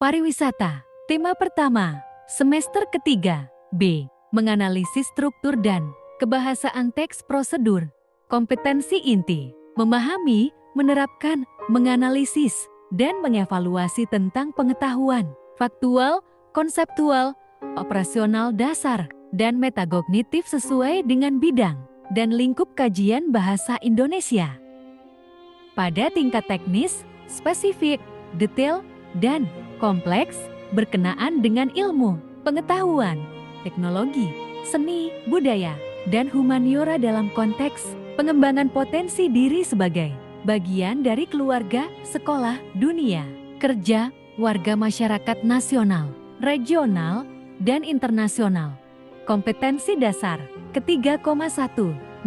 Pariwisata. Tema pertama, semester ketiga. B. Menganalisis struktur dan kebahasaan teks prosedur. Kompetensi inti, memahami, menerapkan, menganalisis, dan mengevaluasi tentang pengetahuan, faktual, konseptual, operasional dasar, dan metagognitif sesuai dengan bidang dan lingkup kajian bahasa Indonesia. Pada tingkat teknis, spesifik, detail, dan kompleks, berkenaan dengan ilmu, pengetahuan, teknologi, seni, budaya, dan humaniora dalam konteks pengembangan potensi diri sebagai bagian dari keluarga, sekolah, dunia, kerja, warga masyarakat nasional, regional, dan internasional. Kompetensi dasar ke-3,1,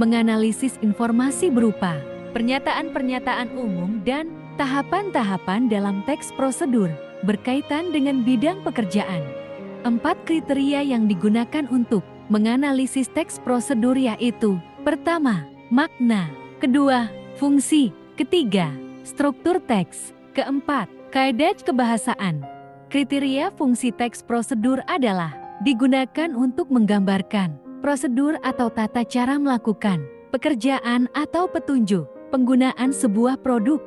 menganalisis informasi berupa pernyataan-pernyataan umum dan tahapan-tahapan dalam teks prosedur berkaitan dengan bidang pekerjaan. 4 kriteria yang digunakan untuk menganalisis teks prosedur yaitu: pertama, makna; kedua, fungsi; ketiga, struktur teks; keempat, kaidah kebahasaan. Kriteria fungsi teks prosedur adalah digunakan untuk menggambarkan prosedur atau tata cara melakukan pekerjaan atau petunjuk penggunaan sebuah produk.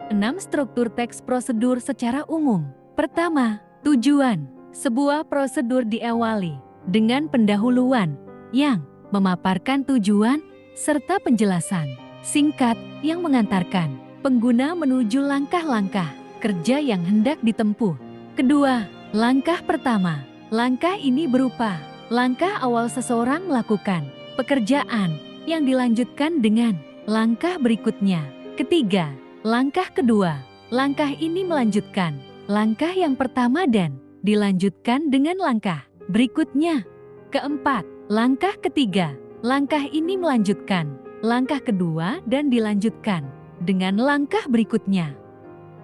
6 struktur teks prosedur secara umum. Pertama, tujuan. Sebuah prosedur diawali dengan pendahuluan yang memaparkan tujuan serta penjelasan singkat yang mengantarkan pengguna menuju langkah-langkah kerja yang hendak ditempuh. Kedua, langkah pertama. Langkah ini berupa langkah awal seseorang melakukan pekerjaan yang dilanjutkan dengan langkah berikutnya. Ketiga, langkah kedua. Langkah ini melanjutkan langkah yang pertama dan dilanjutkan dengan langkah berikutnya. Keempat, langkah ketiga. Langkah ini melanjutkan langkah kedua dan dilanjutkan dengan langkah berikutnya.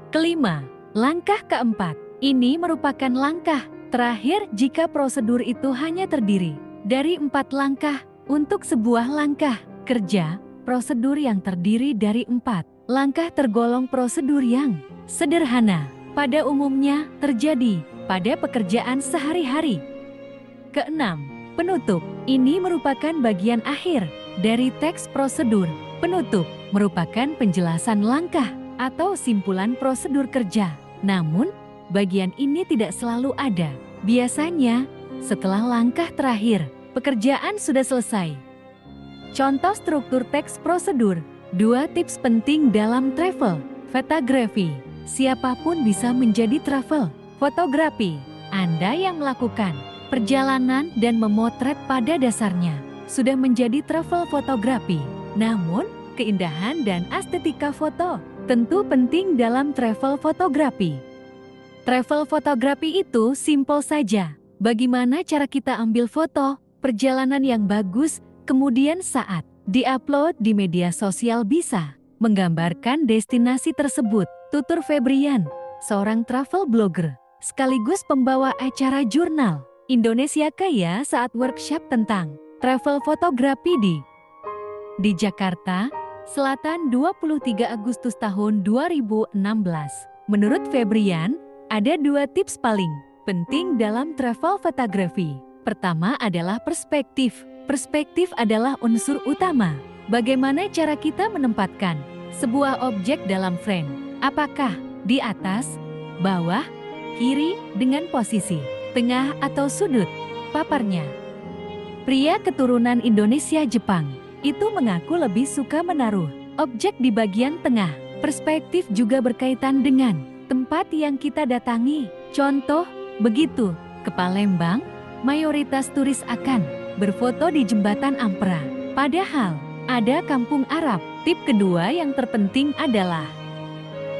Kelima, langkah keempat. Ini merupakan langkah terakhir jika prosedur itu hanya terdiri dari 4 langkah. Untuk sebuah langkah kerja, prosedur yang terdiri dari 4 langkah tergolong prosedur yang sederhana. Pada umumnya terjadi pada pekerjaan sehari-hari. Keenam, penutup. Ini merupakan bagian akhir dari teks prosedur. Penutup merupakan penjelasan langkah atau simpulan prosedur kerja. Namun, bagian ini tidak selalu ada. Biasanya, setelah langkah terakhir, pekerjaan sudah selesai. Contoh struktur teks prosedur. 2 tips penting dalam travel photography. Siapapun bisa menjadi travel fotografi. Anda yang melakukan perjalanan dan memotret pada dasarnya sudah menjadi travel fotografi. Namun, keindahan dan estetika foto tentu penting dalam travel fotografi. Travel fotografi itu simpel saja. Bagaimana cara kita ambil foto perjalanan yang bagus, kemudian saat di-upload di media sosial bisa menggambarkan destinasi tersebut. Tutur Febrian, seorang travel blogger, sekaligus pembawa acara jurnal Indonesia Kaya saat workshop tentang travel fotografi di Jakarta Selatan 23 Agustus tahun 2016. Menurut Febrian, ada 2 tips paling penting dalam travel fotografi. Pertama adalah perspektif. Perspektif adalah unsur utama. Bagaimana cara kita menempatkan sebuah objek dalam frame? Apakah di atas, bawah, kiri, dengan posisi tengah atau sudut paparnya? Pria keturunan Indonesia-Jepang itu mengaku lebih suka menaruh objek di bagian tengah. Perspektif juga berkaitan dengan tempat yang kita datangi. Contoh, begitu ke Palembang, mayoritas turis akan berfoto di Jembatan Ampera. Padahal ada kampung Arab. Tip kedua yang terpenting adalah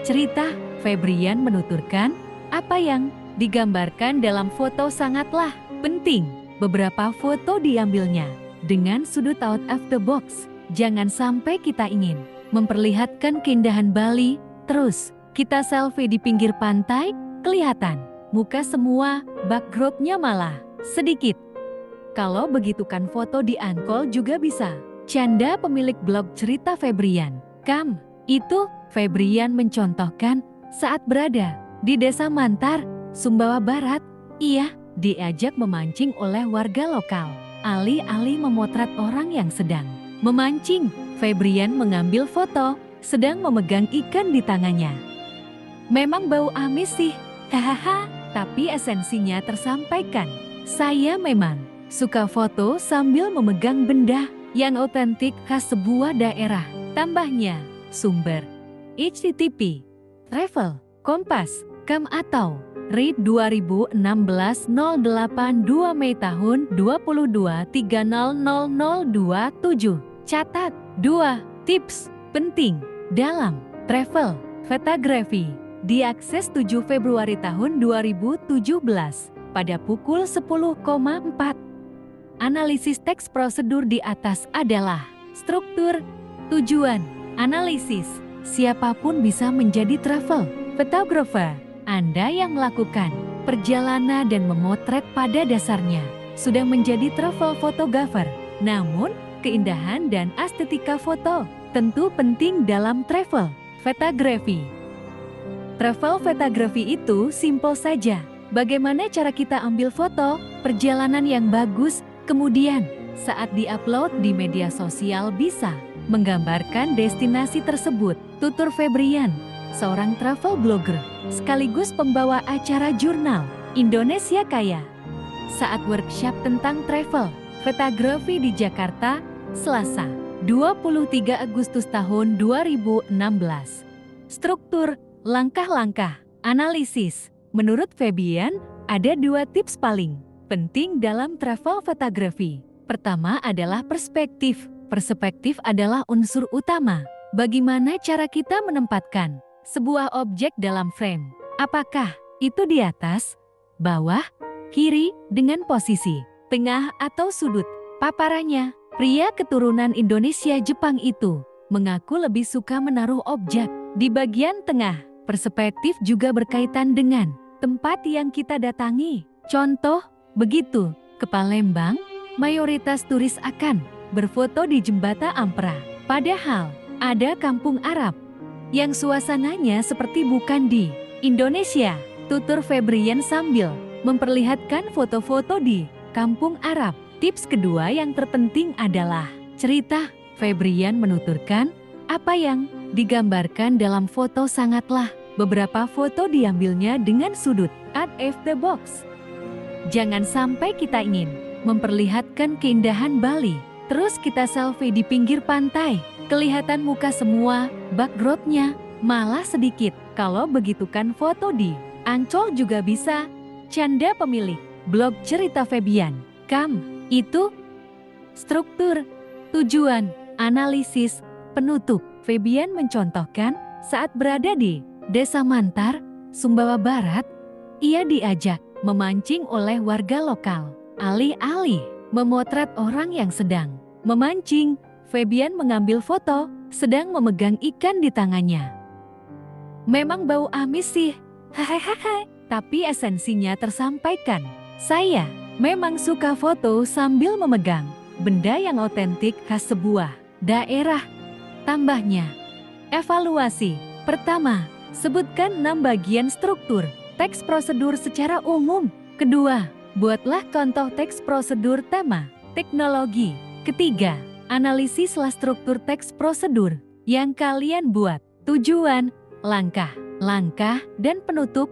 cerita. Febrian menuturkan, apa yang digambarkan dalam foto sangatlah penting. Beberapa foto diambilnya dengan sudut out of the box. Jangan sampai kita ingin memperlihatkan keindahan Bali, terus kita selfie di pinggir pantai, kelihatan muka semua, backgroundnya malah sedikit. Kalau begitu kan foto di Ancol juga bisa. Canda pemilik blog cerita Febrian. Itu Febrian mencontohkan saat berada di Desa Mantar, Sumbawa Barat, ia diajak memancing oleh warga lokal. Alih-alih memotret orang yang sedang memancing, Febrian mengambil foto, sedang memegang ikan di tangannya. Memang bau amis sih, hahaha, tapi esensinya tersampaikan. Saya memang suka foto sambil memegang benda yang otentik khas sebuah daerah. Tambahnya, sumber http travel kompas.com atau RID 2016-082 Mei tahun 22.30.0027. Catat 2 tips penting dalam travel photography. Diakses 7 Februari tahun 2017 pada pukul 10.04. Analisis teks prosedur di atas adalah struktur, tujuan, analisis. Siapapun bisa menjadi travel photographer. Anda yang melakukan perjalanan dan memotret pada dasarnya sudah menjadi travel photographer. Namun, keindahan dan estetika foto tentu penting dalam travel photography. Travel photography itu simpel saja. Bagaimana cara kita ambil foto perjalanan yang bagus, kemudian saat diupload di media sosial bisa menggambarkan destinasi tersebut. Tutur Febrian, seorang travel blogger sekaligus pembawa acara jurnal Indonesia Kaya, saat workshop tentang travel photography di Jakarta, Selasa, 23 Agustus tahun 2016. Struktur, langkah-langkah, analisis. Menurut Febrian, ada 2 tips paling penting dalam travel photography. Pertama adalah perspektif. Perspektif adalah unsur utama. Bagaimana cara kita menempatkan sebuah objek dalam frame? Apakah itu di atas, bawah, kiri, dengan posisi tengah atau sudut? Paparannya, pria keturunan Indonesia Jepang itu mengaku lebih suka menaruh objek di bagian tengah. Perspektif juga berkaitan dengan tempat yang kita datangi. Contoh, begitu ke Palembang, mayoritas turis akan berfoto di Jembatan Ampera. Padahal, ada kampung Arab yang suasananya seperti bukan di Indonesia. Tutur Febrian sambil memperlihatkan foto-foto di kampung Arab. Tips kedua yang terpenting adalah cerita. Febrian menuturkan, apa yang digambarkan dalam foto sangatlah. Beberapa foto diambilnya dengan sudut out of the box. Jangan sampai kita ingin memperlihatkan keindahan Bali, terus kita selfie di pinggir pantai. Kelihatan muka semua, backgroundnya malah sedikit. Kalau begitu kan foto di Ancol juga bisa. Canda pemilik blog Cerita Febrian. Itu struktur, tujuan, analisis, penutup. Febrian mencontohkan saat berada di Desa Mantar, Sumbawa Barat, ia diajak memancing oleh warga lokal. Alih-alih memotret orang yang sedang memancing, Febrian mengambil foto, sedang memegang ikan di tangannya. Memang bau amis sih, hahaha, tapi esensinya tersampaikan. Saya memang suka foto sambil memegang benda yang otentik khas sebuah daerah. Tambahnya, evaluasi. Pertama, sebutkan 6 bagian struktur teks prosedur secara umum. Kedua, buatlah contoh teks prosedur tema, teknologi. Ketiga, analisislah struktur teks prosedur yang kalian buat. Tujuan, langkah, dan penutup.